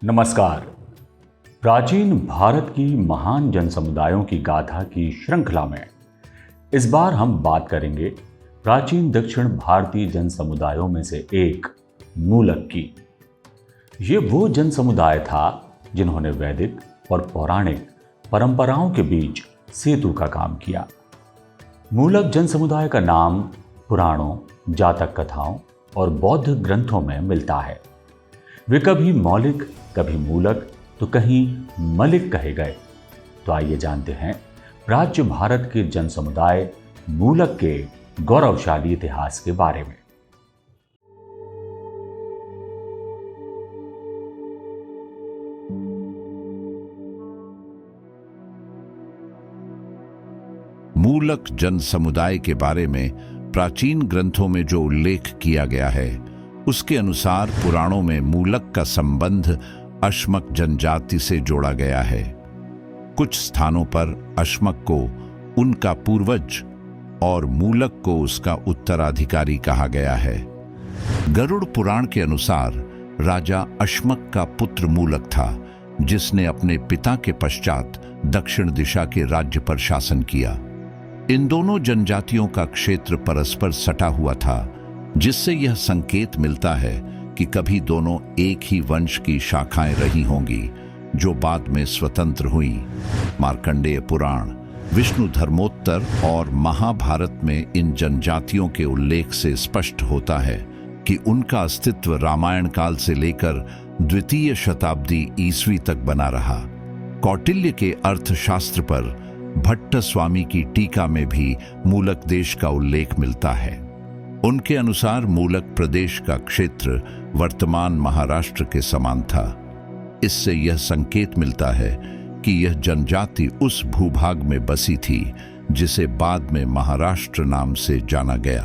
नमस्कार। प्राचीन भारत की महान जन समुदायों की गाथा की श्रृंखला में इस बार हम बात करेंगे प्राचीन दक्षिण भारतीय जन समुदायों में से एक मूलक की। ये वो जन समुदाय था जिन्होंने वैदिक और पौराणिक परंपराओं के बीच सेतु का काम किया। मूलक जन समुदाय का नाम पुराणों, जातक कथाओं और बौद्ध ग्रंथों में मिलता है। वे कभी मौलिक, कभी मूलक तो कहीं मलिक कहे गए। तो आइए जानते हैं प्राच्य भारत के जन समुदाय मूलक के गौरवशाली इतिहास के बारे में। मूलक जन समुदाय के बारे में प्राचीन ग्रंथों में जो उल्लेख किया गया है उसके अनुसार पुराणों में मूलक का संबंध अश्मक जनजाति से जोड़ा गया है। कुछ स्थानों पर अश्मक को उनका पूर्वज और मूलक को उसका उत्तराधिकारी कहा गया है। गरुड़ पुराण के अनुसार राजा अश्मक का पुत्र मूलक था, जिसने अपने पिता के पश्चात दक्षिण दिशा के राज्य पर शासन किया। इन दोनों जनजातियों का क्षेत्र परस्पर सटा हुआ था, जिससे यह संकेत मिलता है कि कभी दोनों एक ही वंश की शाखाएं रही होंगी, जो बाद में स्वतंत्र हुई। मार्कंडेय पुराण, विष्णु धर्मोत्तर और महाभारत में इन जनजातियों के उल्लेख से स्पष्ट होता है कि उनका अस्तित्व रामायण काल से लेकर द्वितीय शताब्दी ईस्वी तक बना रहा। कौटिल्य के अर्थशास्त्र पर भट्ट स्वामी की टीका में भी मूलक देश का उल्लेख मिलता है। उनके अनुसार मूलक प्रदेश का क्षेत्र वर्तमान महाराष्ट्र के समान था। इससे यह संकेत मिलता है कि यह जनजाति उस भूभाग में बसी थी जिसे बाद में महाराष्ट्र नाम से जाना गया।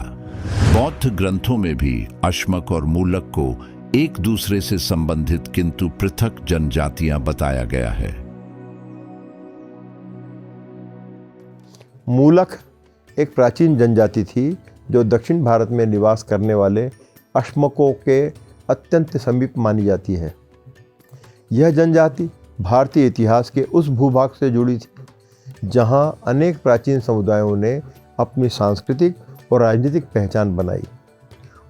बौद्ध ग्रंथों में भी अश्मक और मूलक को एक दूसरे से संबंधित किंतु पृथक जनजातियां बताया गया है। मूलक एक प्राचीन जनजाति थी जो दक्षिण भारत में निवास करने वाले अश्मकों के अत्यंत समीप मानी जाती है। यह जनजाति भारतीय इतिहास के उस भूभाग से जुड़ी थी जहां अनेक प्राचीन समुदायों ने अपनी सांस्कृतिक और राजनीतिक पहचान बनाई।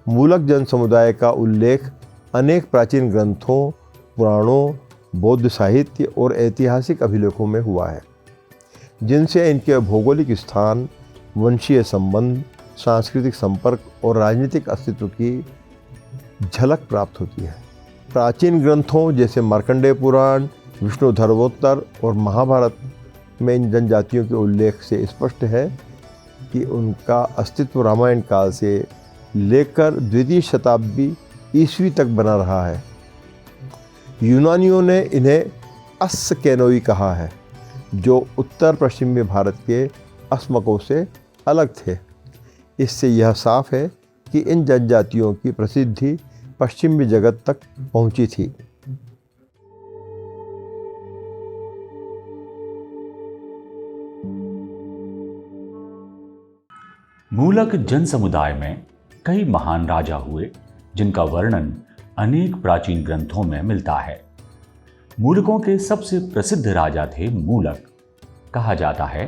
मूलक जन समुदाय का उल्लेख अनेक प्राचीन ग्रंथों, पुराणों, बौद्ध साहित्य और ऐतिहासिक अभिलेखों में हुआ है, जिनसे इनके भौगोलिक स्थान, वंशीय संबंध, सांस्कृतिक संपर्क और राजनीतिक अस्तित्व की झलक प्राप्त होती है। प्राचीन ग्रंथों जैसे मार्कंडेय पुराण, विष्णु धर्मोत्तर और महाभारत में इन जनजातियों के उल्लेख से स्पष्ट है कि उनका अस्तित्व रामायण काल से लेकर द्वितीय शताब्दी ईस्वी तक बना रहा है। यूनानियों ने इन्हें अस्केनोई कहा है, जो उत्तर पश्चिमी भारत के अश्मकों से अलग थे। इससे यह साफ है कि इन जनजातियों की प्रसिद्धि पश्चिमी जगत तक पहुंची थी। मूलक जन समुदाय में कई महान राजा हुए, जिनका वर्णन अनेक प्राचीन ग्रंथों में मिलता है। मूलकों के सबसे प्रसिद्ध राजा थे मूलक। कहा जाता है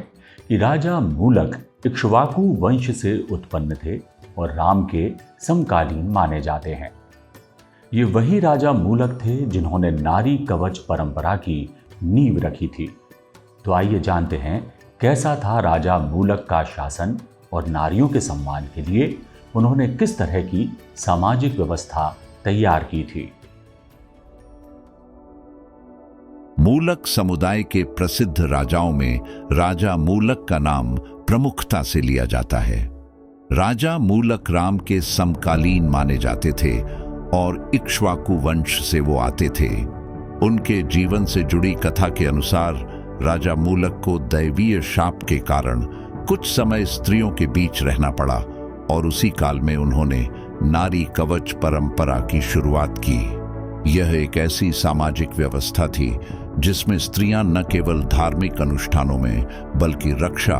कि राजा मूलक इक्ष्वाकु वंश से उत्पन्न थे और राम के समकालीन माने जाते हैं। ये वही राजा मूलक थे जिन्होंने नारी कवच परंपरा की नींव रखी थी। तो आइए जानते हैं कैसा था राजा मूलक का शासन और नारियों के सम्मान के लिए उन्होंने किस तरह की सामाजिक व्यवस्था तैयार की थी। मूलक समुदाय के प्रसिद्ध राजाओं में राजा मूलक का नाम प्रमुखता से लिया जाता है। राजा मूलक राम के समकालीन माने जाते थे और इक्ष्वाकु वंश से वो आते थे। उनके जीवन से जुड़ी कथा के अनुसार राजा मूलक को दैवीय शाप के कारण कुछ समय स्त्रियों के बीच रहना पड़ा और उसी काल में उन्होंने नारी कवच परंपरा की शुरुआत की। यह एक ऐसी सामाजिक व्यवस्था थी जिसमें स्त्रियां न केवल धार्मिक अनुष्ठानों में बल्कि रक्षा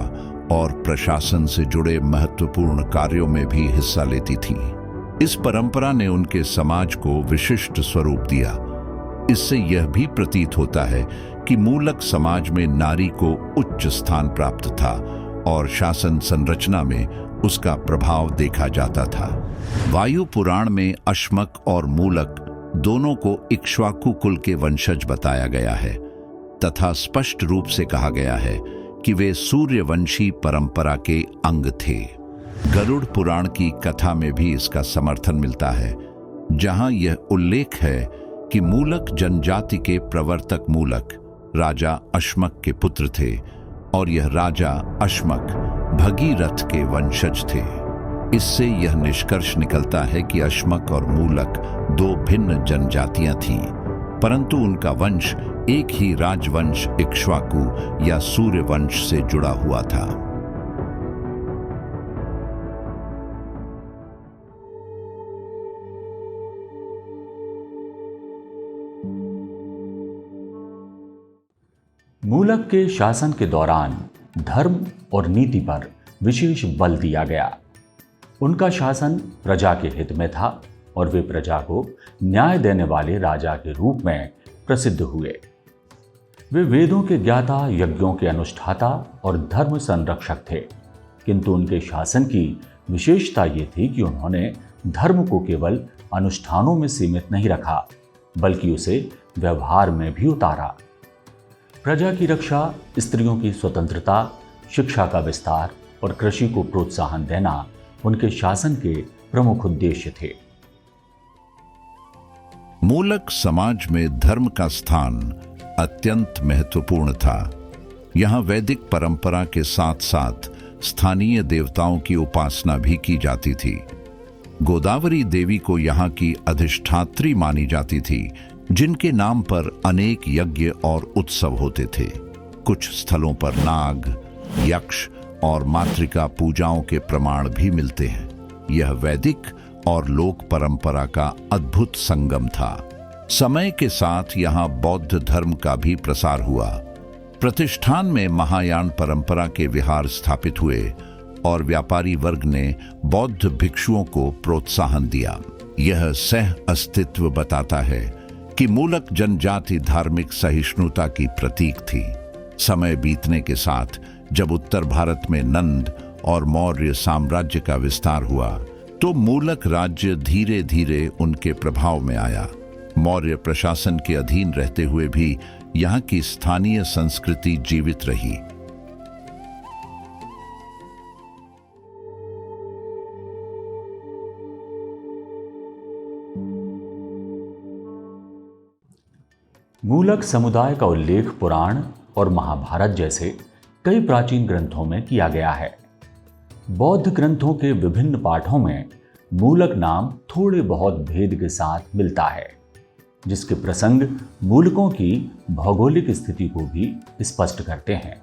और प्रशासन से जुड़े महत्वपूर्ण कार्यों में भी हिस्सा लेती थीं। इस परंपरा ने उनके समाज को विशिष्ट स्वरूप दिया। इससे यह भी प्रतीत होता है कि मूलक समाज में नारी को उच्च स्थान प्राप्त था और शासन संरचना में उसका प्रभाव देखा जाता था। वायु पुराण में अश्मक और मूलक दोनों को इक्ष्वाकु कुल के वंशज बताया गया है तथा स्पष्ट रूप से कहा गया है कि वे सूर्यवंशी परंपरा के अंग थे। गरुड़ पुराण की कथा में भी इसका समर्थन मिलता है, जहां यह उल्लेख है कि मूलक जनजाति के प्रवर्तक मूलक राजा अश्मक के पुत्र थे और यह राजा अश्मक भगीरथ के वंशज थे। इससे यह निष्कर्ष निकलता है कि अश्मक और मूलक दो भिन्न जनजातियां थीं, परंतु उनका वंश एक ही राजवंश इक्ष्वाकु या सूर्यवंश से जुड़ा हुआ था। मूलक के शासन के दौरान धर्म और नीति पर विशेष बल दिया गया। उनका शासन प्रजा के हित में था और वे प्रजा को न्याय देने वाले राजा के रूप में प्रसिद्ध हुए। वे वेदों के ज्ञाता, यज्ञों के अनुष्ठाता और धर्म संरक्षक थे, किंतु उनके शासन की विशेषता ये थी कि उन्होंने धर्म को केवल अनुष्ठानों में सीमित नहीं रखा, बल्कि उसे व्यवहार में भी उतारा। प्रजा की रक्षा, स्त्रियों की स्वतंत्रता, शिक्षा का विस्तार और कृषि को प्रोत्साहन देना उनके शासन के प्रमुख उद्देश्य थे। मूलक समाज में धर्म का स्थान अत्यंत महत्वपूर्ण था। यहाँ वैदिक परंपरा के साथ साथ स्थानीय देवताओं की उपासना भी की जाती थी। गोदावरी देवी को यहाँ की अधिष्ठात्री मानी जाती थी, जिनके नाम पर अनेक यज्ञ और उत्सव होते थे। कुछ स्थलों पर नाग, यक्ष और मातृका पूजाओं के प्रमाण भी मिलते हैं। यह वैदिक और लोक परंपरा का अद्भुत संगम था। समय के साथ यहाँ बौद्ध धर्म का भी प्रसार हुआ। प्रतिष्ठान में महायान परंपरा के विहार स्थापित हुए और व्यापारी वर्ग ने बौद्ध भिक्षुओं को प्रोत्साहन दिया। यह सह अस्तित्व बताता है कि मूलक जनजाति धार्मिक सहिष्णुता की प्रतीक थी। समय बीतने के साथ जब उत्तर भारत में नंद और मौर्य साम्राज्य का विस्तार हुआ, तो मूलक राज्य धीरे धीरे उनके प्रभाव में आया। मौर्य प्रशासन के अधीन रहते हुए भी यहाँ की स्थानीय संस्कृति जीवित रही। मूलक समुदाय का उल्लेख पुराण और महाभारत जैसे कई प्राचीन ग्रंथों में किया गया है। बौद्ध ग्रंथों के विभिन्न पाठों में मूलक नाम थोड़े बहुत भेद के साथ मिलता है, जिसके प्रसंग मूलकों की भौगोलिक स्थिति को भी स्पष्ट करते हैं।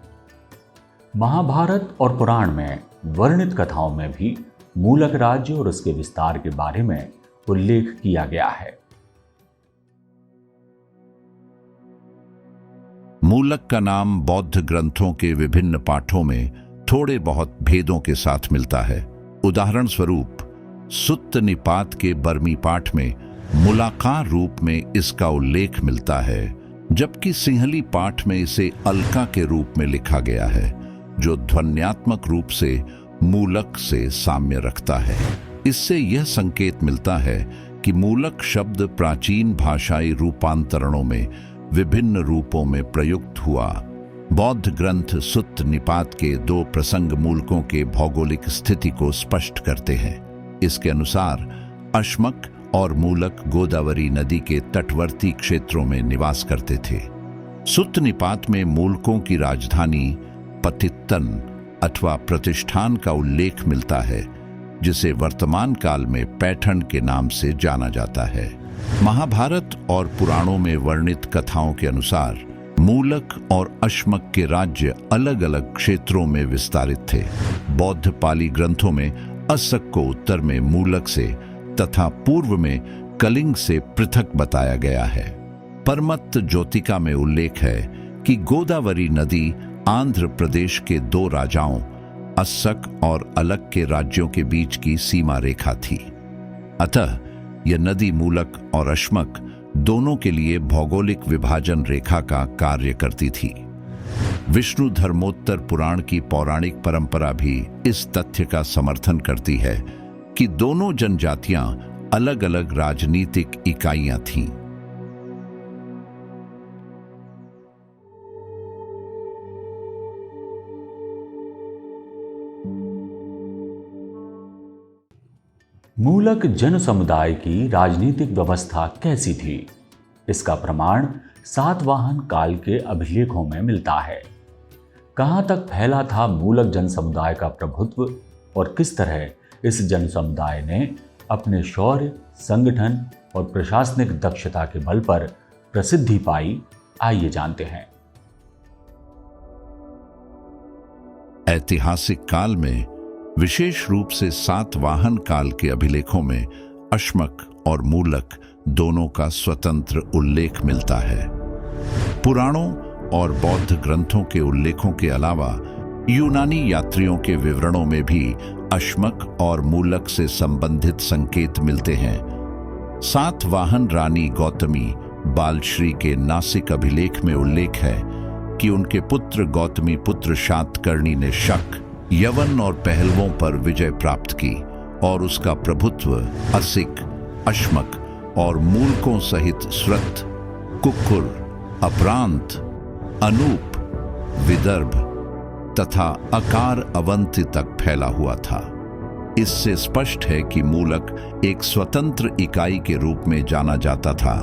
महाभारत और पुराण में वर्णित कथाओं में भी मूलक राज्य और उसके विस्तार के बारे में उल्लेख किया गया है। मूलक का नाम बौद्ध ग्रंथों के विभिन्न पाठों में थोड़े बहुत भेदों के साथ मिलता है। उदाहरण स्वरूप सुत्त निपात के बर्मी पाठ में मुलाकार रूप में इसका उल्लेख मिलता है, जबकि सिंहली पाठ में इसे अलका के रूप में लिखा गया है, जो ध्वन्यात्मक रूप से मूलक से साम्य रखता है। इससे यह संकेत मिलता है कि मूलक शब्द प्राचीन भाषाई रूपांतरणों में विभिन्न रूपों में प्रयुक्त हुआ। बौद्ध ग्रंथ सुत्त निपात के दो प्रसंग मूलकों के भौगोलिक स्थिति को स्पष्ट करते हैं। इसके अनुसार अश्मक और मूलक गोदावरी नदी के तटवर्ती क्षेत्रों में निवास करते थे। सुत्त निपात में मूलकों की राजधानी पतित्तन अथवा प्रतिष्ठान का उल्लेख मिलता है, जिसे वर्तमान काल में पैठण के नाम से जाना जाता है। महाभारत और पुराणों में वर्णित कथाओं के अनुसार मूलक और अश्मक के राज्य अलग अलग क्षेत्रों में विस्तारित थे। बौद्ध पाली ग्रंथों में असक को उत्तर में मूलक से तथा पूर्व में कलिंग से पृथक बताया गया है। परमत्त ज्योतिका में उल्लेख है कि गोदावरी नदी आंध्र प्रदेश के दो राजाओं अस्सक और अलक के राज्यों के बीच की सीमा रेखा थी। अतः यह नदी मूलक और अश्मक दोनों के लिए भौगोलिक विभाजन रेखा का कार्य करती थी। विष्णु धर्मोत्तर पुराण की पौराणिक परंपरा भी इस तथ्य का समर्थन करती है कि दोनों जनजातियां अलग अलग राजनीतिक इकाइयां थीं। मूलक जन समुदाय की राजनीतिक व्यवस्था कैसी थी? इसका प्रमाण सातवाहन काल के अभिलेखों में मिलता है। कहां तक फैला था मूलक जन समुदाय का प्रभुत्व और किस तरह इस जन समुदाय ने अपने शौर्य, संगठन और प्रशासनिक दक्षता के बल पर प्रसिद्धि पाई, आइए जानते हैं। ऐतिहासिक काल में विशेष रूप से सातवाहन काल के अभिलेखों में अश्मक और मूलक दोनों का स्वतंत्र उल्लेख मिलता है। पुराणों और बौद्ध ग्रंथों के उल्लेखों के अलावा यूनानी यात्रियों के विवरणों में भी अश्मक और मूलक से संबंधित संकेत मिलते हैं। सातवाहन रानी गौतमी बालश्री के नासिक अभिलेख में उल्लेख है कि उनके पुत्र गौतमी पुत्र शातकर्णी ने शक, यवन और पहलवों पर विजय प्राप्त की और उसका प्रभुत्व असिक, अश्मक और मूलकों सहित स्रत, कुक्कुर, अपरांत, अनूप, विदर्भ तथा अकार अवंती तक फैला हुआ था। इससे स्पष्ट है कि मूलक एक स्वतंत्र इकाई के रूप में जाना जाता था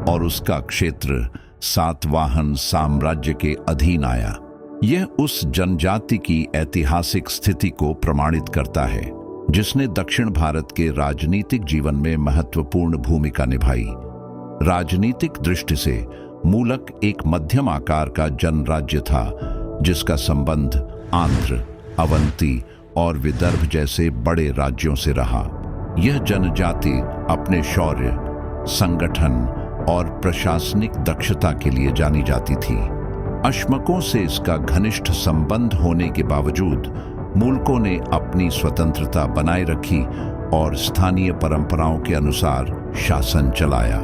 और उसका क्षेत्र सातवाहन साम्राज्य के अधीन आया। यह उस जनजाति की ऐतिहासिक स्थिति को प्रमाणित करता है जिसने दक्षिण भारत के राजनीतिक जीवन में महत्वपूर्ण भूमिका निभाई। राजनीतिक दृष्टि से मूलक एक मध्यम आकार का जनराज्य था जिसका संबंध आंध्र, अवंती और विदर्भ जैसे बड़े राज्यों से रहा। यह जनजाति अपने शौर्य, संगठन और प्रशासनिक दक्षता के लिए जानी जाती थी। अश्मकों से इसका घनिष्ठ संबंध होने के बावजूद मूलकों ने अपनी स्वतंत्रता बनाए रखी और स्थानीय परंपराओं के अनुसार शासन चलाया।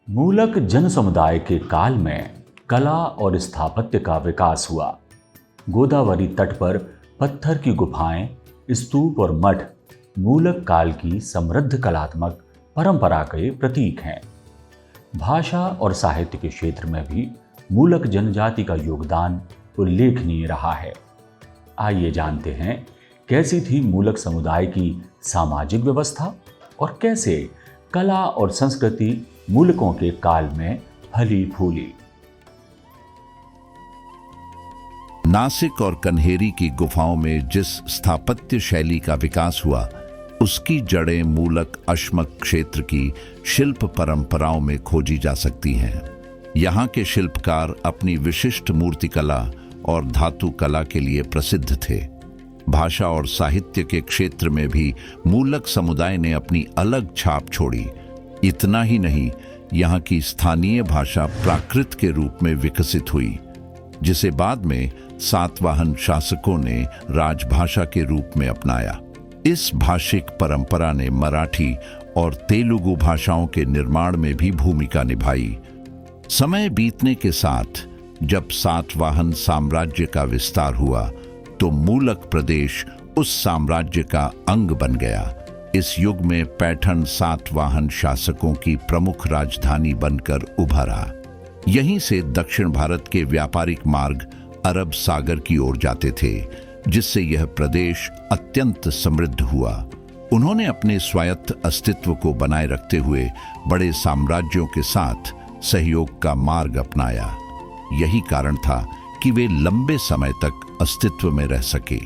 मूलक जन समुदाय के काल में कला और स्थापत्य का विकास हुआ। गोदावरी तट पर पत्थर की गुफाएं, स्तूप और मठ मूलक काल की समृद्ध कलात्मक परंपरा के प्रतीक हैं। भाषा और साहित्य के क्षेत्र में भी मूलक जनजाति का योगदान उल्लेखनीय रहा है। आइए जानते हैं कैसी थी मूलक समुदाय की सामाजिक व्यवस्था और कैसे कला और संस्कृति मूलकों के काल में फली फूली। नासिक और कन्हेरी की गुफाओं में जिस स्थापत्य शैली का विकास हुआ उसकी जड़ें मूलक अश्मक क्षेत्र की शिल्प परंपराओं में खोजी जा सकती हैं। यहाँ के शिल्पकार अपनी विशिष्ट मूर्तिकला और धातु कला के लिए प्रसिद्ध थे। भाषा और साहित्य के क्षेत्र में भी मूलक समुदाय ने अपनी अलग छाप छोड़ी। इतना ही नहीं, यहाँ की स्थानीय भाषा प्राकृत के रूप में विकसित हुई, जिसे बाद में सातवाहन शासकों ने राजभाषा के रूप में अपनाया। इस भाषिक परंपरा ने मराठी और तेलुगु भाषाओं के निर्माण में भी भूमिका निभाई। समय बीतने के साथ जब सातवाहन साम्राज्य का विस्तार हुआ तो मूलक प्रदेश उस साम्राज्य का अंग बन गया। इस युग में पैठण सातवाहन शासकों की प्रमुख राजधानी बनकर उभरा। यहीं से दक्षिण भारत के व्यापारिक मार्ग अरब सागर की ओर जाते थे, जिससे यह प्रदेश अत्यंत समृद्ध हुआ। उन्होंने अपने स्वायत्त अस्तित्व को बनाए रखते हुए बड़े साम्राज्यों के साथ सहयोग का मार्ग अपनाया। यही कारण था कि वे लंबे समय तक अस्तित्व में रह सके।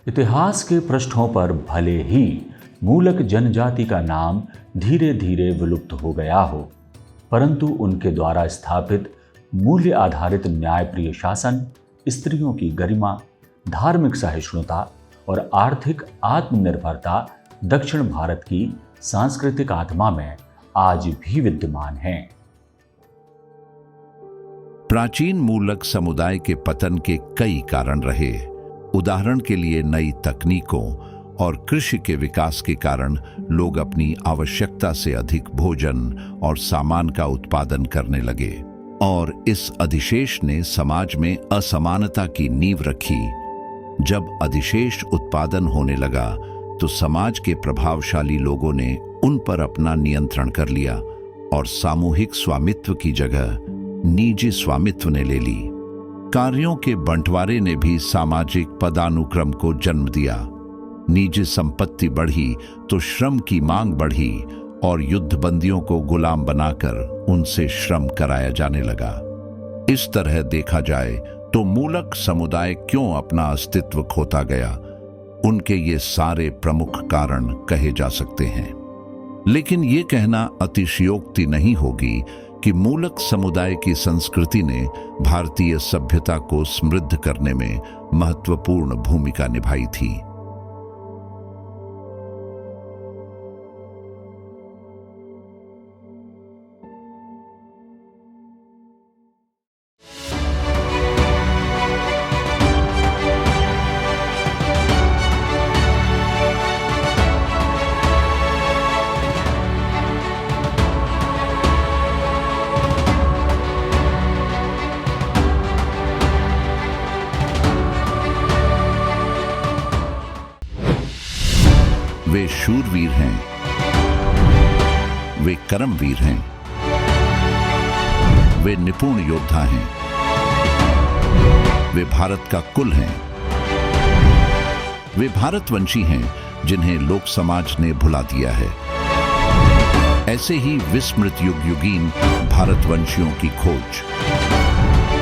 इतिहास के पृष्ठों पर भले ही मूलक जनजाति का नाम धीरे धीरे विलुप्त हो गया हो, परंतु उनके द्वारा स्थापित मूल्य आधारित न्यायप्रिय शासन, स्त्रियों की गरिमा, धार्मिक सहिष्णुता और आर्थिक आत्मनिर्भरता दक्षिण भारत की सांस्कृतिक आत्मा में आज भी विद्यमान हैं। प्राचीन मूलक समुदाय के पतन के कई कारण रहे। उदाहरण के लिए नई तकनीकों और कृषि के विकास के कारण लोग अपनी आवश्यकता से अधिक भोजन और सामान का उत्पादन करने लगे और इस अधिशेष ने समाज में असमानता की नींव रखी। जब अधिशेष उत्पादन होने लगा तो समाज के प्रभावशाली लोगों ने उन पर अपना नियंत्रण कर लिया और सामूहिक स्वामित्व की जगह निजी स्वामित्व ने ले ली। कार्यों के बंटवारे ने भी सामाजिक पदानुक्रम को जन्म दिया। निजी संपत्ति बढ़ी तो श्रम की मांग बढ़ी और युद्धबंदियों को गुलाम बनाकर उनसे श्रम कराया जाने लगा। इस तरह देखा जाए तो मूलक समुदाय क्यों अपना अस्तित्व खोता गया, उनके ये सारे प्रमुख कारण कहे जा सकते हैं। लेकिन ये कहना अतिशयोक्ति नहीं होगी कि मूलक समुदाय की संस्कृति ने भारतीय सभ्यता को समृद्ध करने में महत्वपूर्ण भूमिका निभाई थी। वे शूरवीर हैं, वे कर्मवीर हैं, वे निपुण योद्धा हैं, वे भारत का कुल हैं, वे भारतवंशी हैं जिन्हें लोक समाज ने भुला दिया है। ऐसे ही विस्मृत युगयुगीन भारतवंशियों की खोज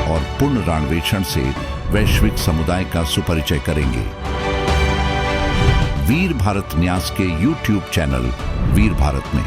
और पुनरान्वेषण से वैश्विक समुदाय का सुपरिचय करेंगे। वीर भारत न्यास के YouTube चैनल वीर भारत में।